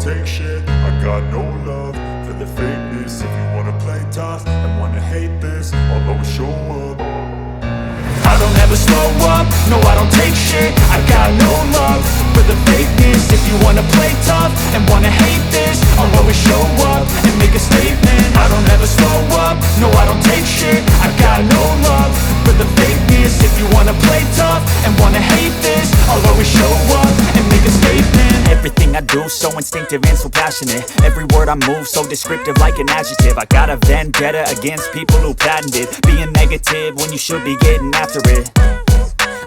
take shit. I got no love for the fakeness. If you wanna play tough and wanna hate this, I'll always show up. I don't ever slow up, no I don't take shit. I got no love for the fakeness. If you wanna play tough and wanna hate this, I'll always show up and make a statement. I don't ever slow up, no I don't take shit. I got no love for the fakeness. If you wanna play tough and wanna hate this, I'll always show up and make a statement. Everything I do so instinctive and so passionate. Every word I move so descriptive like an adjective. I got a vendetta against people who patented being negative when you should be getting after it.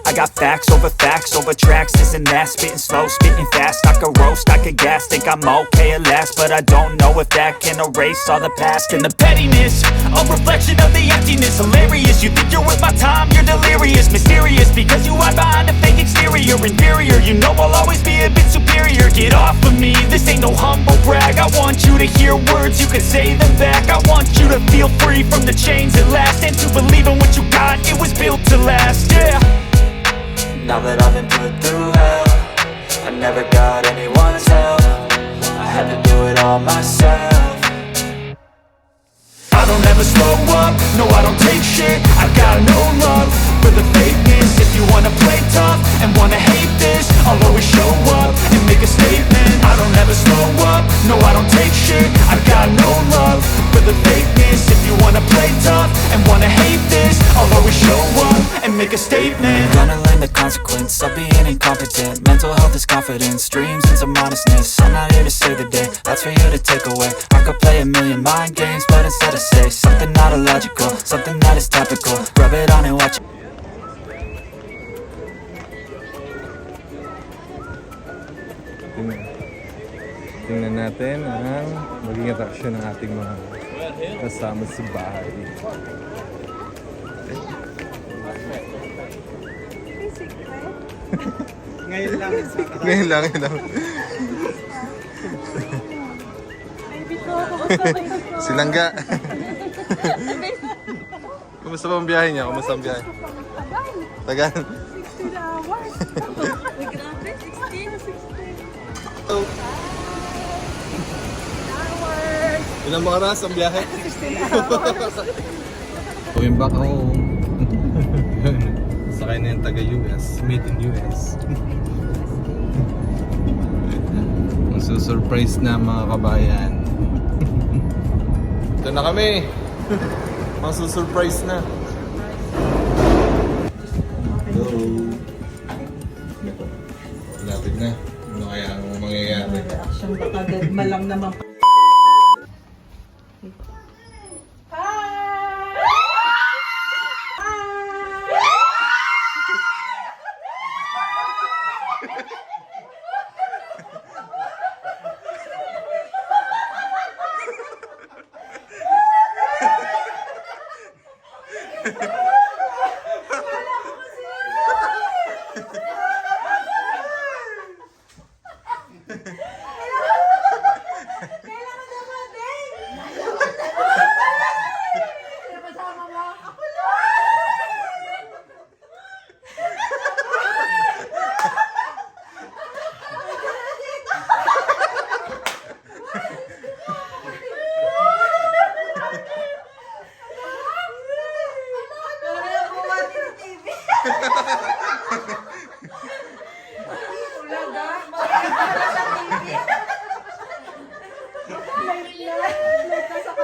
I got facts over tracks, this and that. Spitting slow, spitting fast, I could roast, I could gas. Think I'm okay at last, but I don't know if that can erase all the past. And the pettiness, a reflection of the emptiness. Hilarious, you think you're worth my time, you're delirious. Mysterious, because you hide behind a fake exterior. Inferior, you know I'll always be a bit superior. Get off of me, this ain't no humble brag. I want you to hear words, you can say them back. I want you to feel free from the chains at last, and to believe in what you got, it was built to last, yeah. Now that I've been put through hell, I never got anyone's help. I had to do it all myself. I don't ever slow up, no I don't take shit. I got no love for the fakeness. If you wanna play tough and wanna hate this, I'll always show up and make a statement. I don't ever slow up, no I don't take shit. I got no love for the fakeness. If you wanna play tough and wanna hate this, I'll always show up and make a statement. Gonna learn the consequence of being incompetent. Mental health is confidence, dreams and some honestness. I'm not here to save the day, that's for you to take away. I could play a million mind games, but instead I say something not illogical, something that is topical. Rub it on and watch it. Tingnan natin ang magiging reaksyon ng ating mga kasama sa bahay. Ngayon lang. Ngayon lang. Silangga. Kumusta ba ang biyahe niya? Kumusta ang biyahe? Tagal. 16 hours. Grabe, 16. Ilang oras ang biyahe? 16 hours. Going back home. Sakay na yung taga-US. Made in US. Magsusurprise na mga kabayan. Ito na kami. Magsusurprise na. Hello. Lapit na. Ano kaya ang mangyayari? Reaction baka deadma lang naman.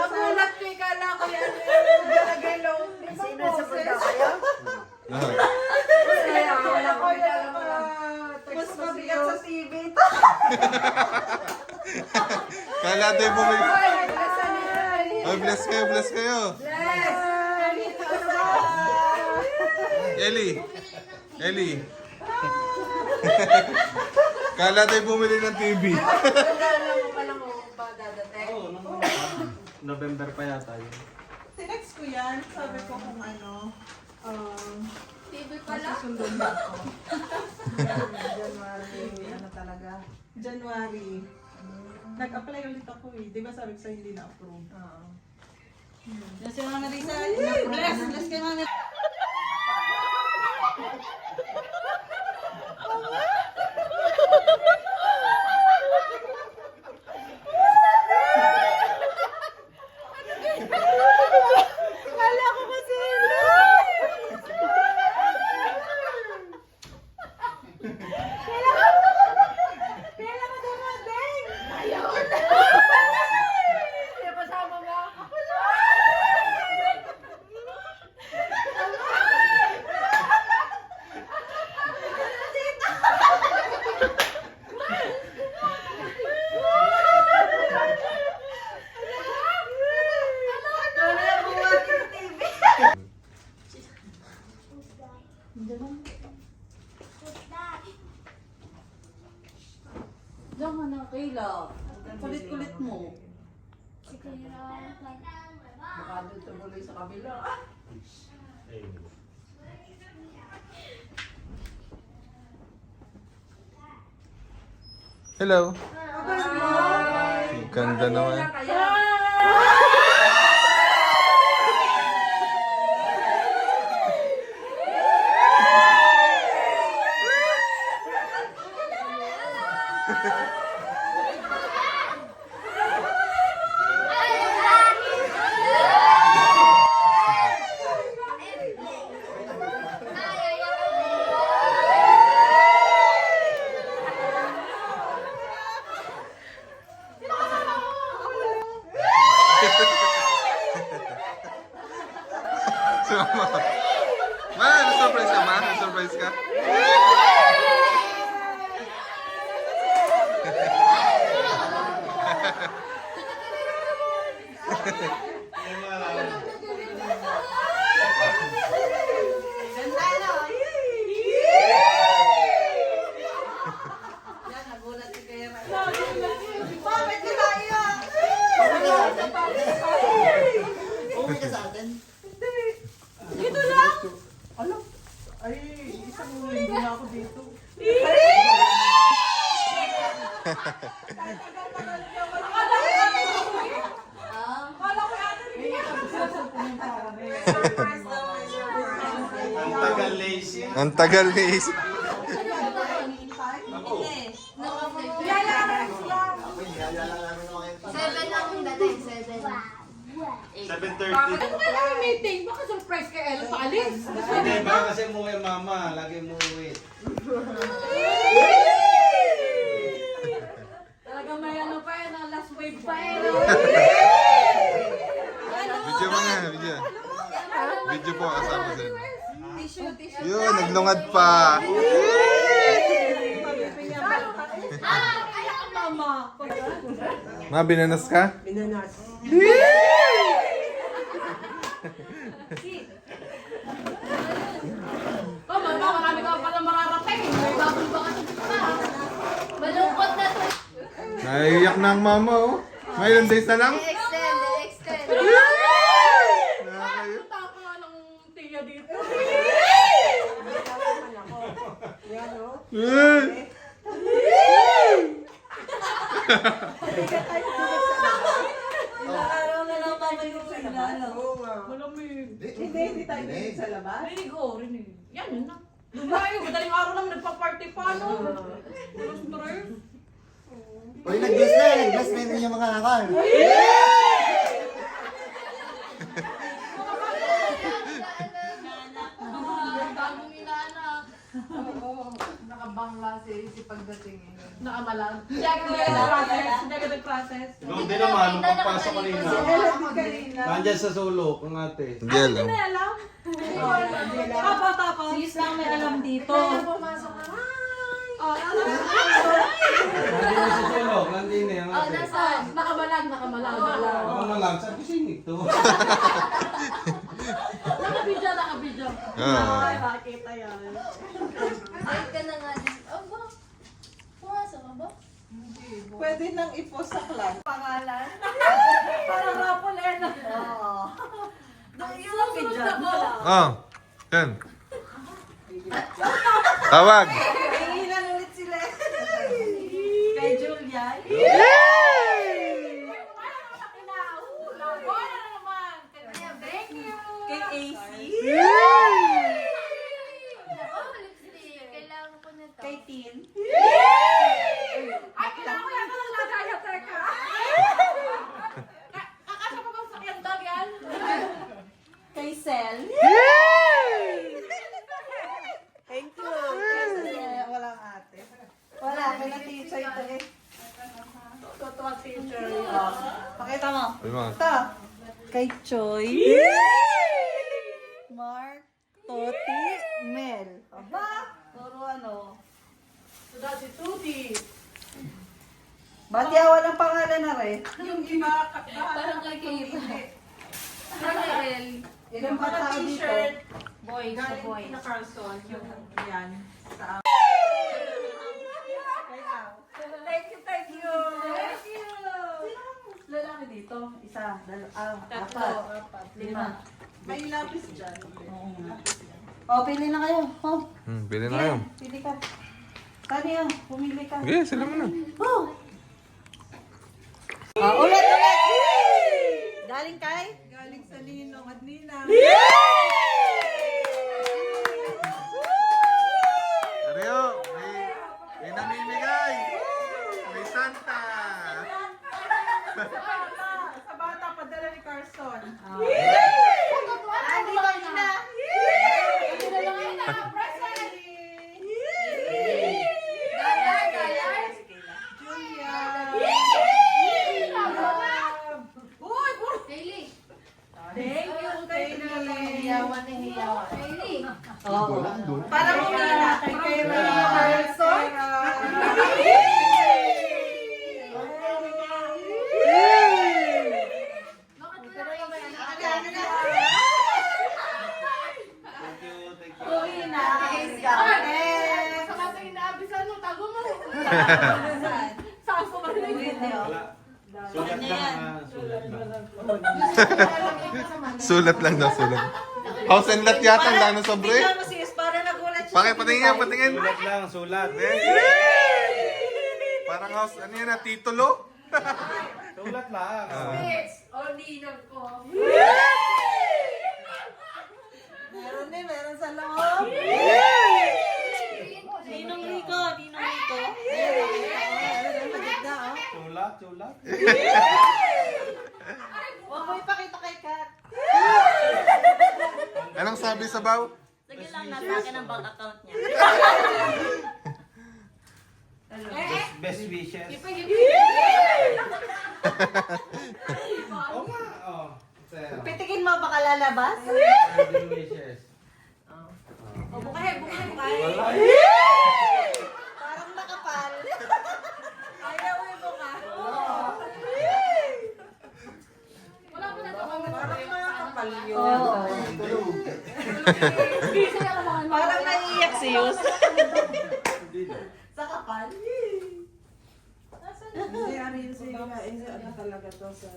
Nagulat ko yung kala ko yan. Galagalaw. Sino sa punta kayo? Mas mabigat sa TV. Kala tayo bumili. Ay, bless kayo. Ellie. Kala tayo bumili ng TV. Alam mo palang ba dadating? November pa yata yun. Tinext ko yan. Sabi ko kung ano. TV pala? Susundin ba ako? January. Ano talaga? January. Nag-apply ulit ako eh. Di ba sabi ko sa'yo hindi na-approve? Oo. Bless ka nga na Risa. Bless ka nga na. Diyan ka na, Kayla. Kulit-kulit mo. Baka doon tumuloy sa kabila. Hello. Ganda naman. Ma, na-surprise ka, ma? Na-surprise ka? Nagulat si Kayla. Bakit ka naiyak? Okay ka sa atin? Dito lang! Alam, ay, isang linggo na ako dito. Ang tagal lazy. Ang tagal ni Is. Seven ang dating, 7. 7:30. Bakit mo kailangan may meeting? Baka surprise kay Ella paalis. Hindi ba kasi umuwi mama, lagi umuwi. Talagang may ano pa eh, na last wave pa eh. Video mo nga, video. Video po, kasama din. Tissue, tissue. Yun, naglungad pa. Ayak ang mama. Ma, binanas ka? Mama, marami ka pala mararating. May babal ba kasi pa? Malungkot na to. Naiiyak na ang mama, oh. May ilang days na lang? Extend. Nakakayo. Taka nga ng tiya dito. Eh! Araw na lang tayo yung sinalo. Malamig. Hindi tayo dito sa labas. Rinig o, rinig. Yan, yun na. Dumayo, madaling araw lang nagpa-party pa, no? Walang stress. Uy, nag-bless na rin yung mga nakal. Bagong inaanak. Oo. Nakabangla si pagdating eh. Nakamalang. Hindi agad nag-process. Ikaw din naman, nung pagpasok kanina. Nandiyan sa sulok, ang ate. Hindi alam. Hindi alam. Tapos. Sis lang may alam dito. Pumasok na. Nandiyan sa sulok, nandiyan eh, ang ate. Nakamalang. Ako na lang, sabi sinig to. Nakabidyo. Ah. Ay, makikita yan. Wait ka na nga din. Aba, pumasok ka ba? Pwede nang i-post sa clan. Pangalan. Parang rapol eh. Oo. Susunod na ko. Oh, yan. Tawag. Hihingan ulit sila. Kay Julia. Kay AC. Kailangan ko na to. Kay Tin. Ay, kailangan ko yan ng lagaya, teka. Kakasya pa bang sakyan dog yan? Kay Sel. Thank you. Kasi walang ate. Wala, may na-teacher ito eh. Totoo teacher. Pakita mo. Ay, ma. Ito. Kay Choi. Mark. Toti. Mel. Aba. Puro ano. Si Tuti. Ba't yawa ng pangalan na rin? Yung iba, parang kay Kira. Parang kay El. Ilang pa tao dito? Boy, sa Galing boy. kina Carlson, yung yan. Sa Thank you, thank you. Thank you. Lalaki dito. Isa, apat, lima. May lapis dyan. O, pili na kayo. Oh. Pili na kayo. Pili ka. Saan yan? Pumili ka. Okay, sila mo na. Oh. Ulit! Galing kay? Galing sa Ninong at Nina. Mario, may namimigay. May Santa. Sa bata, padala ni Carson. Andi ba na? Uy, puro. Hailey. Thank you, Hiyawan na hiyawan. Hailey. Para bumila kay Carson. Sa kata inaabisan mo, tago mo. Saan ko ba rin? Sulat lang ha. Sulat lang. Sulat lang daw, sulat. House and lot yata, ang lang ng sobre. Tingnan mo sis, para nagulat siya. Patingin, patingin. Sulat lang, sulat. Parang house, ano yan na, titulo? Sulat lang. Bitch! O, ninang ko. Meron sa loob. Ninong Rico, Ninong Rico. Maganda, oh. Sulat, sulat. Huwag mo ipakita kay Kat. Anong sabi sa baw? Sige lang, nasa akin ang bank account niya. Best wishes. Oo nga, oh. Sir. Pitikin mo, baka lalabas. Best wishes. O, bukahe. Wala. Parang nakapal. Ayaw mo buka. Wala mo na ito. Parang nakapal yun. Parang naiiyak si Yus. Sa kapal. Hindi, ano yun siya. Ano talaga to sa...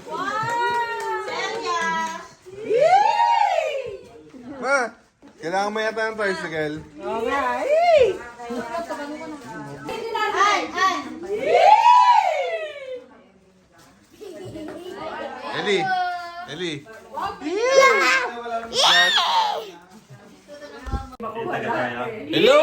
Wow! Celia! Ma, kailangan mo yata ng tricycle. Oo nga. Eli, Eli. Hello,